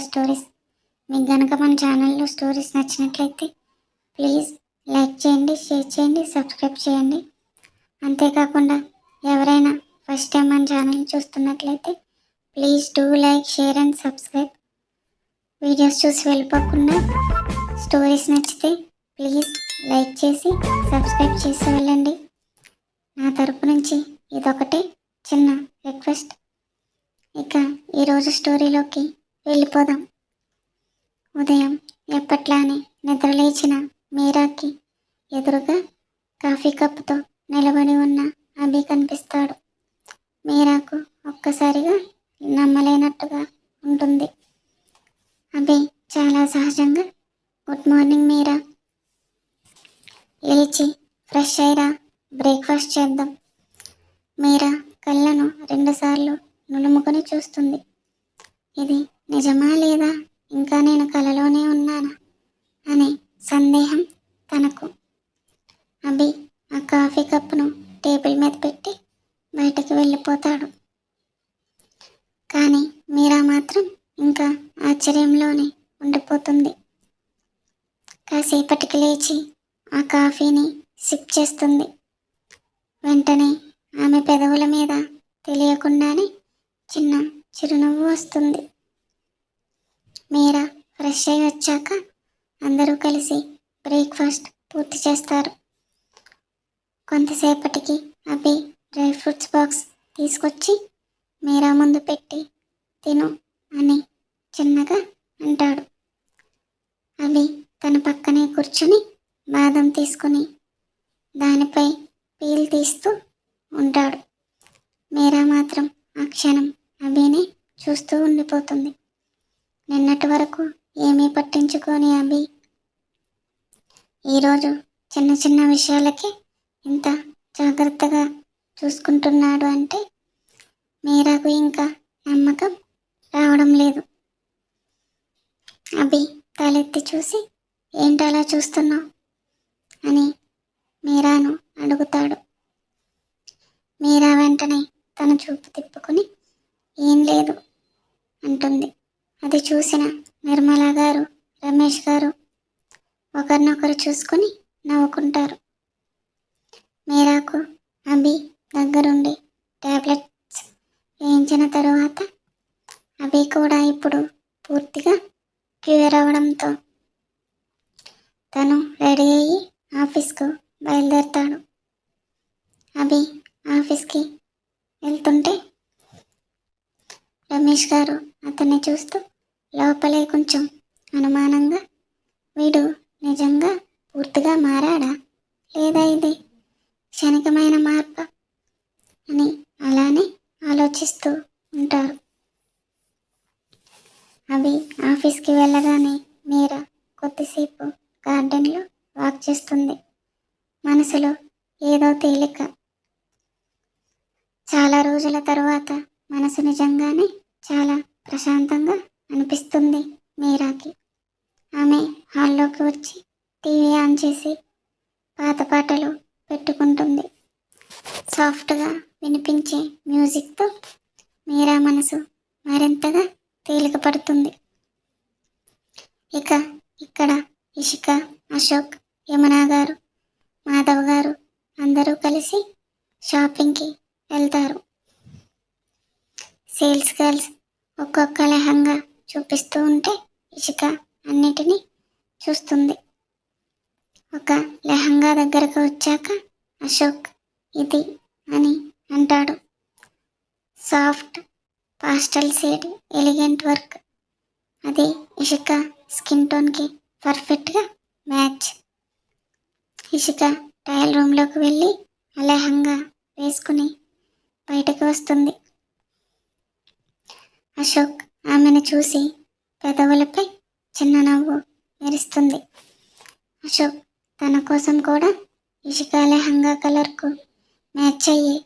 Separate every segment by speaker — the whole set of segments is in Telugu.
Speaker 1: స్టోరీస్. మీకు గనక మన ఛానల్లో స్టోరీస్ నచ్చినట్లయితే ప్లీజ్ లైక్ చేయండి, షేర్ చేయండి, సబ్స్క్రైబ్ చేయండి. అంతేకాకుండా ఎవరైనా ఫస్ట్ టైం మన ఛానల్ని చూస్తున్నట్లయితే please do like, share and subscribe. Videos చూసి వెళ్ళిపోకుండా స్టోరీస్ నచ్చితే ప్లీజ్ లైక్ చేసి సబ్స్క్రైబ్ చేసి వెళ్ళండి. నా తరపు నుంచి ఇదొకటే చిన్న రిక్వెస్ట్. ఇక ఈరోజు స్టోరీలోకి వెళ్ళిపోదాం. ఉదయం ఎప్పట్లానే నిద్రలేచిన మీరాకి ఎదురుగా కాఫీ కప్పుతో నిలబడి ఉన్న అభి కనిపిస్తాడు. మీరాకు ఒక్కసారిగా నమ్మలేనట్టుగా ఉంటుంది. అభి చాలా సహజంగా గుడ్ మార్నింగ్ మీరా, లేచి ఫ్రెష్ అయ్యిరా, బ్రేక్ఫాస్ట్ చేద్దాం. మీరా కళ్ళను 2 సార్లు నులుముకొని చూస్తుంది. ఇది నిజమా లేదా ఇంకా నేను కలలోనే ఉన్నానా అనే సందేహం తనకు. అభి ఆ కాఫీ కప్పును టేబుల్ మీద పెట్టి బయటకు వెళ్ళిపోతాడు. కానీ మీరా మాత్రం ఇంకా ఆశ్చర్యంలోనే ఉండిపోతుంది. కాసేపటికి లేచి ఆ కాఫీని సిప్ చేస్తుంది. వెంటనే ఆమె పెదవుల మీద తెలియకుండానే చిన్న చిరునవ్వు వస్తుంది. మీరా ఫ్రెష్ అయి వచ్చాక అందరూ కలిసి బ్రేక్ఫాస్ట్ పూర్తి చేస్తారు. కొంతసేపటికి అభి డ్రై ఫ్రూట్స్ బాక్స్ తీసుకొచ్చి మీరా ముందు పెట్టి తిను అని చిన్నగా అంటాడు. అభి తన పక్కనే కూర్చుని బాదం తీసుకుని దానిపై పీల్ తీస్తూ ఉంటాడు. మీరా మాత్రం ఆ క్షణం అభిని చూస్తూ ఉండిపోతుంది. నిన్నటి వరకు ఏమీ పట్టించుకోని అభి ఈరోజు చిన్న చిన్న విషయాలకి ఇంత జాగ్రత్తగా చూసుకుంటున్నాడు అంటే మీరాకు ఇంకా నమ్మకం రావడం లేదు. అభి తలెత్తి చూసి ఏంటలా చూస్తున్నావు అని మీరాను అడుగుతాడు. మీరా వెంటనే తన చూపు తిప్పుకుని ఏం లేదు అంటుంది. అది చూసిన నిర్మల గారు, రమేష్ గారు ఒకరినొకరు చూసుకుని నవ్వుకుంటారు. మీరాకు అభి దగ్గరుండి టాబ్లెట్స్ వేయించిన తరువాత అభి కూడా ఇప్పుడు పూర్తిగా క్యూర్ అవ్వడంతో తను రెడీ అయ్యి ఆఫీస్కు బయలుదేరతాడు. అభి ఆఫీస్కి వెళ్తుంటే రమేష్ గారు అతన్ని చూస్తూ లోపలే కొంచెం అనుమానంగా వీడు నిజంగా పూర్తిగా మారాడా లేదా ఇది క్షణికమైన మార్పు అని అలానే ఆలోచిస్తూ ఉంటారు. అభి ఆఫీస్కి వెళ్ళగానే మీరా కొద్దిసేపు గార్డెన్లో వాక్ చేస్తుంది. మనసులో ఏదో తేలిక. చాలా రోజుల తరువాత మనసు నిజంగానే చాలా ప్రశాంతంగా అనిపిస్తుంది మీరాకి. ఆమె హాల్లోకి వచ్చి టీవీ ఆన్ చేసి పాత పాటలు పెట్టుకుంటుంది. సాఫ్ట్గా వినిపించే మ్యూజిక్తో మీరా మనసు మరింతగా తేలిక పడుతుంది. ఇక ఇక్కడ ఇషిక, అశోక్, యమున గారు, మాధవ్ గారు అందరూ కలిసి షాపింగ్కి వెళ్తారు. సేల్స్ గర్ల్స్ ఒక్కొక్క లెహంగా చూపిస్తూ ఉంటే ఇషిక అన్నిటినీ చూస్తుంది. ఒక లెహంగా దగ్గరకు వచ్చాక అశోక్ ఇది అని అంటాడు. Soft pastel shade elegant work. అది ఇషిక స్కిన్ టోన్కి పర్ఫెక్ట్గా మ్యాచ్. ఇషిక ట్రయల్ రూమ్లోకి వెళ్ళి ఆ లెహంగా వేసుకుని బయటకు వస్తుంది. అశోక్ ఆమెను చూసి పెదవులపై చిన్న నవ్వు మెరుస్తుంది. అశోక్ తన కోసం కూడా ఇషిక లెహంగా కలర్కు మ్యాచ్ అయ్యే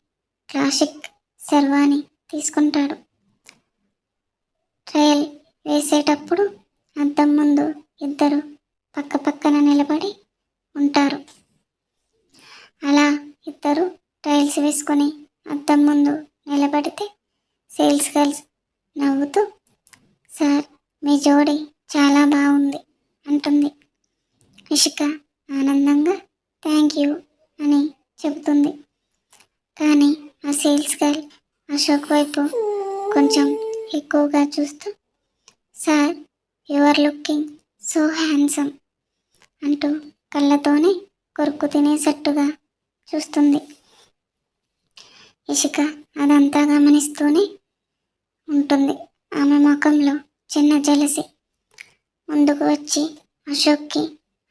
Speaker 1: క్లాసిక్ శర్వాణి తీసుకుంటాడు. ట్రయల్ వేసేటప్పుడు అద్దం ముందు ఇద్దరు పక్క పక్కన నిలబడి ఉంటారు. అలా ఇద్దరు ట్రయల్స్ వేసుకొని అద్దం ముందు నిలబడితే సేల్స్ గర్ల్స్ నవ్వుతూ సార్ మీ జోడి చాలా బాగుంది అంటుంది. ఇషిక ఆనందంగా థ్యాంక్ యూ అని చెబుతుంది. కానీ ఆ సేల్స్ గర్ల్ అశోక్ వైపు కొంచెం ఎక్కువగా చూస్తూ sir you are looking so handsome అంటూ కళ్ళతోనే కొరుకు తినేసట్టుగా చూస్తుంది. ఇషిక అదంతా గమనిస్తూనే ఉంటుంది. ఆమె ముఖంలో చిన్న జలసి. ముందుకు వచ్చి అశోక్కి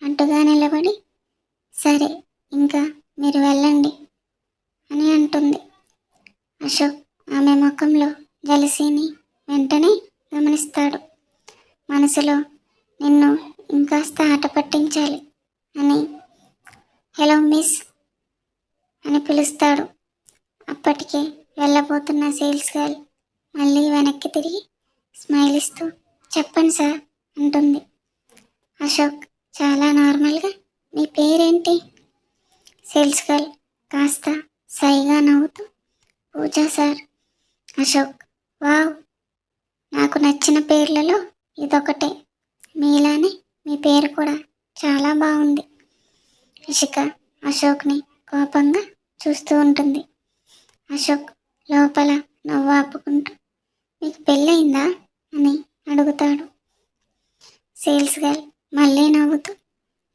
Speaker 1: అడ్డుగా నిలబడి సరే ఇంకా మీరు వెళ్ళండి అని అంటుంది. అశోక్ ఆమె ముఖంలో జలసిని వెంటనే గమనిస్తాడు. మనసులో నిన్ను ఇంకాస్త ఆట పట్టించాలి అని హలో మిస్ అని పిలుస్తాడు. అప్పటికే వెళ్ళబోతున్న సేల్స్ గర్ల్ మళ్ళీ వెనక్కి తిరిగి స్మైల్ ఇస్తూ చెప్పండి సార్ అంటుంది. అశోక్ చాలా నార్మల్గా మీ పేరేంటి? సేల్స్ గర్ల్ కాస్త సైగా నవ్వుతూ పూజా సార్. అశోక్ వావ్, నాకు నచ్చిన పేర్లలో ఇదొకటే. మీలానే మీ పేరు కూడా చాలా బాగుంది. ఇషిక అశోక్ని కోపంగా చూస్తూ ఉంటుంది. అశోక్ లోపల నవ్వు ఆపుకుంటూ మీకు పెళ్ళయిందా అని అడుగుతాడు. సేల్స్ గర్ల్ మళ్ళీ నవ్వుతూ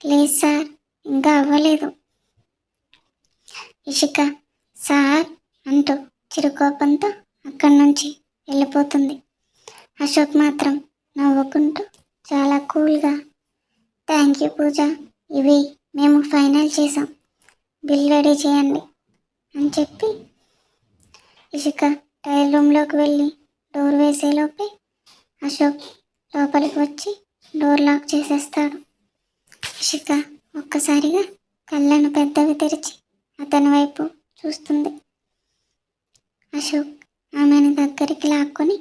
Speaker 1: లేదు సార్ ఇంకా అవ్వలేదు. ఇషిక సార్ అంటూ చిరుకోపంతో అక్కడి నుంచి వెళ్ళిపోతుంది. అశోక్ మాత్రం నవ్వుకుంటూ చాలా కూల్గా థ్యాంక్ యూ పూజ, ఇవి మేము ఫైనల్ చేసాం, బిల్ రెడీ చేయండి అని చెప్పి ఇషిక టైల్ రూమ్లోకి వెళ్ళి డోర్ వేసేలోపే అశోక్ లోపలికి వచ్చి డోర్ లాక్ చేసేస్తాడు. ఇషిక ఒక్కసారిగా కళ్ళను పెద్దవి తెరిచి అతని వైపు చూస్తుంది. అశోక్ ఆమెను దగ్గరికి లాక్కొని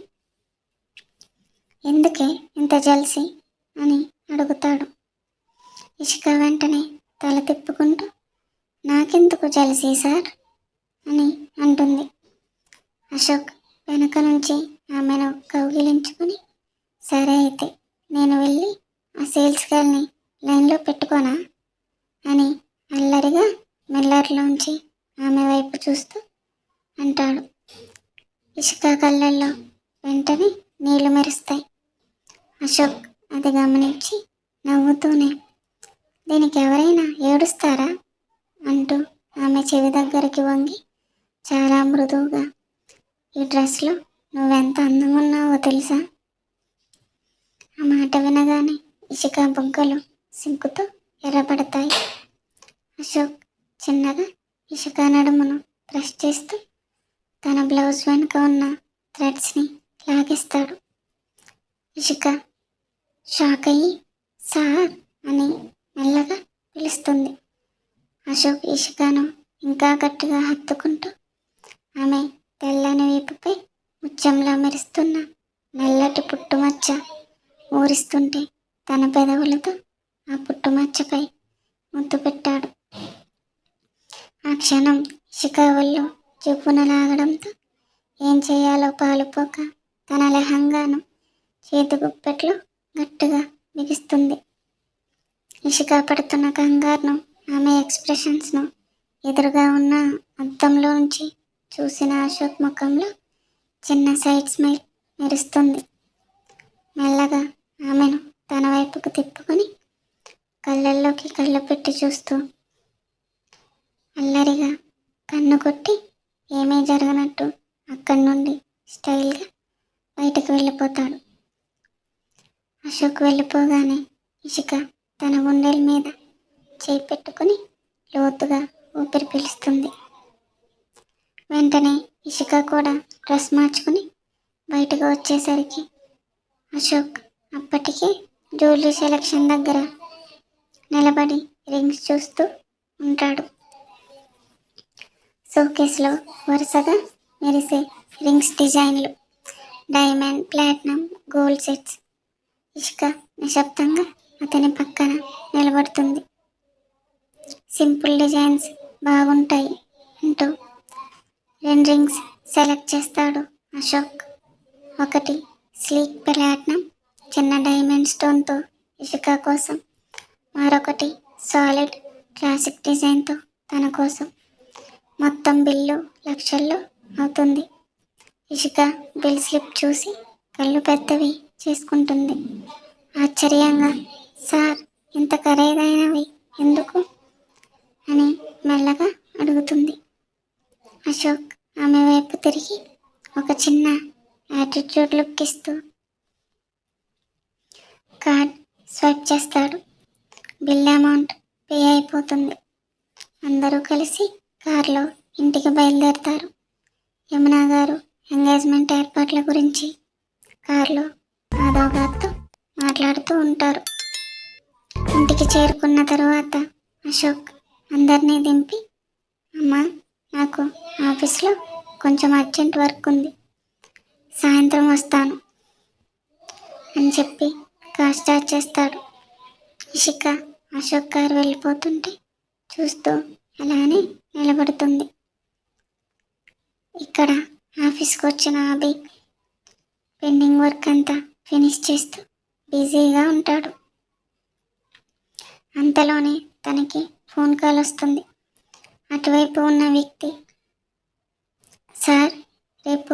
Speaker 1: ఎందుకే ఇంత జల్సీ అని అడుగుతాడు. ఇషిక వెంటనే తల తిప్పుకుంటూ నాకెందుకు జలసీ సార్ అని అంటుంది. అశోక్ వెనక నుంచి ఆమెను కౌగిలించుకొని సరే అయితే నేను వెళ్ళి ఆ సేల్స్ గర్ల్ని లైన్లో పెట్టుకోనా అని అల్లరిగా మిల్లర్లోంచి ఆమె వైపు చూస్తూ అంటాడు. ఇషిక కళ్ళల్లో వెంటనే నీళ్లు మెరుస్తాయి. అశోక్ అది గమనించి నవ్వుతూనే దీనికి ఎవరైనా ఏడుస్తారా అంటూ ఆమె చెవి దగ్గరికి వంగి చాలా మృదువుగా ఈ డ్రెస్లో నువ్వెంత అందంగా ఉన్నావో తెలుసా. ఆ మాట వినగానే ఇషిక బుగ్గలు సిగ్గుతో ఎర్రబడతాయి. అశోక్ చిన్నగా ఇషిక నడుమును ప్రెస్ చేస్తూ తన బ్లౌజ్ వెనుక ఉన్న థ్రెడ్స్ని లాగేస్తాడు. ఇషిక షాక్ అయ్యి సార్ అని మెల్లగా పిలుస్తుంది. అశోక్ ఇషికను ఇంకా గట్టిగా హత్తుకుంటూ ఆమె తెల్లని వీపుపై ముత్యంలా మెరుస్తున్న నల్లటి పుట్టుమచ్చ ఊరిస్తుంటే తన పెదవులతో ఆ పుట్టుమచ్చపై ముద్దు పెట్టాడు. ఆ క్షణం ఇషిక ఒళ్ళు చెప్పున లాగడంతో ఏం చేయాలో పాలుపోక తన లెహంగాను చేతి గుప్పెట్లో గట్టిగా బిగిస్తుంది. ఇషిక పడుతున్న కంగారును, ఆమె ఎక్స్ప్రెషన్స్ను ఎదురుగా ఉన్న అద్దంలో నుంచి చూసిన అశోక్ ముఖంలో చిన్న సైడ్ స్మైల్ మెరుస్తుంది. మెల్లగా ఆమెను తన వైపుకు తిప్పుకొని కళ్ళల్లోకి కళ్ళు పెట్టి చూస్తూ అల్లరిగా కన్ను కొట్టి ఏమీ జరగనట్టు అక్కడి నుండి స్టైల్గా బయటకు వెళ్ళిపోతాడు. అశోక్ వెళ్ళిపోగానే ఇషిక తన గుండెల మీద చేయి పెట్టుకుని లోతుగా ఊపిరి పీలుస్తుంది. వెంటనే ఇషిక కూడా డ్రెస్ మార్చుకుని బయటకు వచ్చేసరికి అశోక్ అప్పటికే జ్యువెలరీ సెలక్షన్ దగ్గర నిలబడి రింగ్స్ చూస్తూ ఉంటాడు. షోకేస్లో వరుసగా మెరిసే రింగ్స్ డిజైన్లు, diamond, platinum, gold sets. Ishika నిశ్శబ్దంగా అతని పక్కన నిలబడుతుంది. సింపుల్ డిజైన్స్ బాగుంటాయి అంటూ 2 రింగ్స్ సెలెక్ట్ చేస్తాడు అశోక్. ఒకటి స్లీక్ ప్లాటినం, చిన్న డైమండ్ స్టోన్తో ఇషికా కోసం, మరొకటి సాలిడ్ క్లాసిక్ డిజైన్తో తన కోసం. మొత్తం బిల్లు లక్షల్లో అవుతుంది. ఇషిక బిల్ స్లిప్ చూసి కళ్ళు పెద్దవి చేసుకుంటుంది. ఆశ్చర్యంగా, సార్, ఇంత ఖరీదైనవి ఎందుకు అని మెల్లగా అడుగుతుంది. అశోక్ ఆమె వైపు తిరిగి ఒక చిన్న యాటిట్యూడ్ లుక్ ఇస్తూ కార్డ్ స్వైప్ చేస్తాడు. బిల్ అమౌంట్ పే అయిపోతుంది. అందరూ కలిసి కారులో ఇంటికి బయలుదేరతారు. యమునా గారు ఎంగేజ్మెంట్ ఏర్పాట్ల గురించి కారులో మాధవ్ గారితో మాట్లాడుతూ ఉంటారు. ఇంటికి చేరుకున్న తరువాత అశోక్ అందరినీ దింపి, అమ్మా, నాకు ఆఫీస్లో కొంచెం అర్జెంట్ వర్క్ ఉంది, సాయంత్రం వస్తాను అని చెప్పి కార్ స్టార్ట్ చేస్తాడు. ఇషిక అశోక్ కారు వెళ్ళిపోతుంటే చూస్తూ అలానే నిలబడుతుంది. ఇక్కడ ఆఫీస్కి వచ్చిన అభి పెండింగ్ వర్క్ అంతా ఫినిష్ చేస్తూ బిజీగా ఉంటాడు. అంతలోనే తనకి ఫోన్ కాల్ వస్తుంది. అటువైపు ఉన్న వ్యక్తి, సార్, రేపు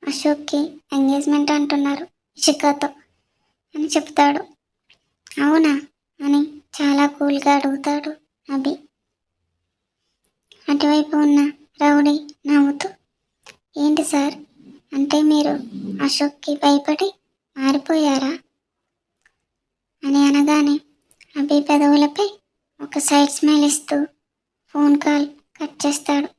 Speaker 1: అశోక్కి ఎంగేజ్మెంట్ అంటున్నారు ఇషికాతో అని చెప్తాడు. అవునా అని చాలా కూల్గా అడుగుతాడు అభి. అటువైపు ఉన్న రౌడీ నవ్వుతూ, ఏంటి సార్, అంటే మీరు అశోక్కి భయపడి మారిపోయారా అని అనగానే అభి పెదవులపై ఒక సైడ్ స్మైల్ ఇస్తూ ఫోన్ కాల్ కట్ చేస్తాడు.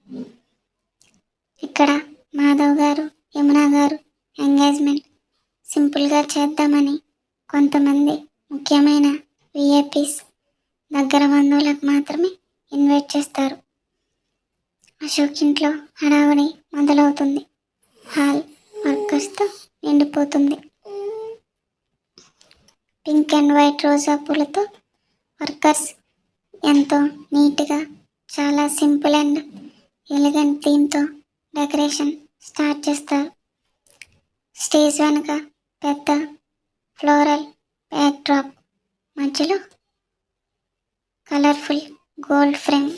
Speaker 1: ఇక్కడ మాధవ్ గారు, యమునా గారు ఎంగేజ్మెంట్ సింపుల్గా చేద్దామని కొంతమంది ముఖ్యమైన విఐపీస్, దగ్గర బంధువులకు మాత్రమే ఇన్వైట్ చేస్తారు. అశోక్ ఇంట్లో హడావుడి మొదలవుతుంది. హాల్ వర్కర్స్తో నిండిపోతుంది. పింక్ అండ్ వైట్ రోజా పూలతో వర్కర్స్ ఎంతో నీట్గా, చాలా సింపుల్ అండ్ ఎలిగెంట్ థీమ్తో డెకరేషన్ స్టార్ట్ చేస్తారు. స్టేజ్ వెనుక పెద్ద ఫ్లోరల్ బ్యాక్ డ్రాప్, మధ్యలో కలర్ఫుల్ గోల్డ్ ఫ్రేమ్